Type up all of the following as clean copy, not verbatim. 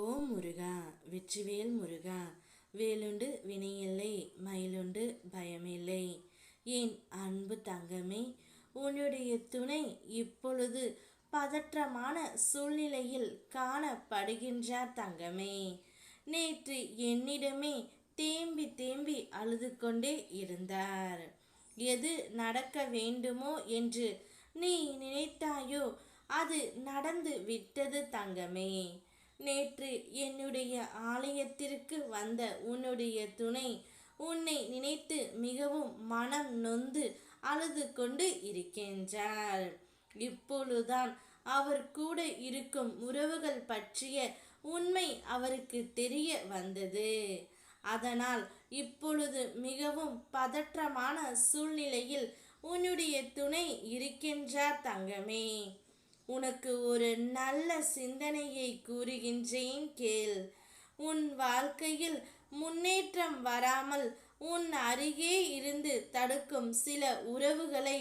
ஓம் முருகா, வெற்றிவேல் முருகா. வேலுண்டு வினையில்லை, மயிலுண்டு பயமில்லை. என் அன்பு தங்கமே, உன்னுடைய துணை இப்பொழுது பதற்றமான சூழ்நிலையில் காணப்படுகின்றார் தங்கமே. நேற்று என்னிடமே தேம்பி தேம்பி அழுது கொண்டே இருந்தார். எது நடக்க வேண்டுமோ என்று நீ நினைத்தாயோ அது நடந்து விட்டது தங்கமே. நேற்று என்னுடைய ஆலயத்திற்கு வந்த உன்னுடைய துணை உன்னை நினைத்து மிகவும் மனம் நொந்து அழுது கொண்டு இருக்கின்றார். இப்பொழுதுதான் அவர் கூட இருக்கும் உறவுகள் பற்றிய உண்மை அவருக்கு தெரிய வந்தது. அதனால் இப்பொழுது மிகவும் பதற்றமான சூழ்நிலையில் உன்னுடைய துணை இருக்கின்றார் தங்கமே. உனக்கு ஒரு நல்ல சிந்தனையை கூறுகின்றேன் கேள். உன் வாழ்க்கையில் முன்னேற்றம் வராமல் உன் அருகே இருந்து தடுக்கும் சில உறவுகளை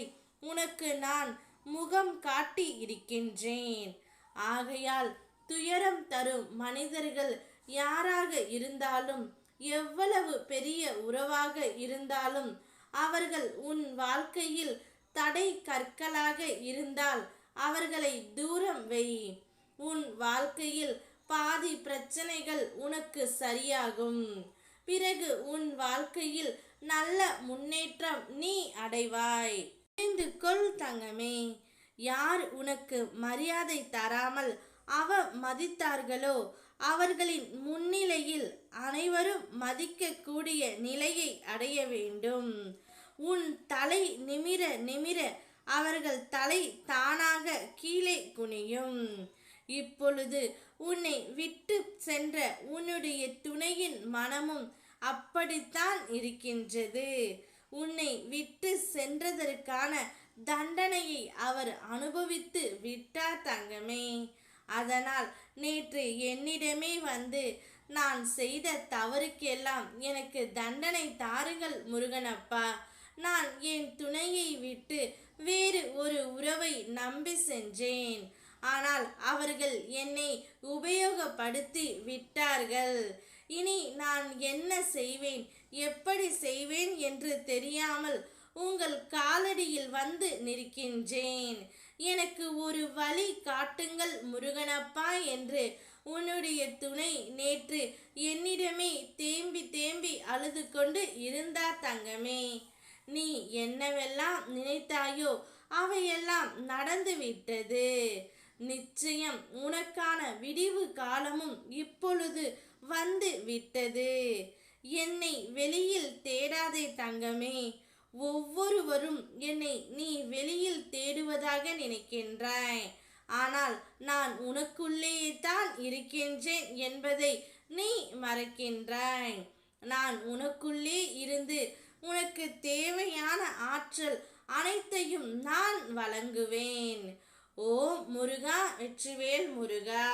உனக்கு நான் முகம் காட்டி இருக்கின்றேன். ஆகையால் துயரம் தரும் மனிதர்கள் யாராக இருந்தாலும், எவ்வளவு பெரிய உறவாக இருந்தாலும், அவர்கள் உன் வாழ்க்கையில் தடை கற்களாக இருந்தால் அவர்களை தூரம் வை. உன் வாழ்க்கையில் பாதி பிரச்சனைகள் உனக்கு சரியாகும். பிறகு உன் வாழ்க்கையில் நல்ல முன்னேற்றம் நீ அடைவாய். தெரிந்து கொள் தங்கமே. யார் உனக்கு மரியாதை தராமல் அவமதித்தார்களோ அவர்களின் முன்னிலையில் அனைவரும் மதிக்கக்கூடிய நிலையை அடைய வேண்டும். உன் தலை நிமிர நிமிர அவர்கள் தலை தானாக கீழே குனியும். இப்பொழுது உன்னை விட்டு சென்ற உன்னுடைய துணையின் மனமும் அப்படித்தான் இருக்கின்றது. உன்னை விட்டு சென்றதற்கான தண்டனையை அவர் அனுபவித்து விட்டார் தங்கமே. அதனால் நேற்று என்னிடமே வந்து, நான் செய்த தவறுக்கெல்லாம் எனக்கு தண்டனை தாருங்கள் முருகனப்பா. நான் என் துணையை விட்டு வேறு ஒரு உறவை நம்பி சென்றேன். ஆனால் அவர்கள் என்னை உபயோகப்படுத்தி விட்டார்கள். இனி நான் என்ன செய்வேன், எப்படி செய்வேன் என்று தெரியாமல் உங்கள் காலடியில் வந்து நிற்கின்றேன். எனக்கு ஒரு வழி காட்டுங்கள் முருகனப்பா என்று உன்னுடைய துணை நேற்று என்னிடமே தேம்பி தேம்பி அழுது கொண்டு இருந்தார் தங்கமே. நீ என்னவெல்லாம் நினைத்தாயோ அவையெல்லாம் நடந்து விட்டது. நிச்சயம் உனக்கான விடிவு காலமும் இப்பொழுது வந்து விட்டது. என்னை வெளியில் தேடாதே தங்கமே. ஒவ்வொருவரும் என்னை நீ வெளியில் தேடுவதாக நினைக்கின்றாய். ஆனால் நான் உனக்குள்ளேயே தான் இருக்கின்றேன் என்பதை நீ மறக்கின்றாய். நான் உனக்குள்ளே இருந்து உனக்கு தேவையான ஆற்றல் அனைத்தையும் நான் வழங்குவேன். ஓம் முருகா, வெற்றிவேல் முருகா.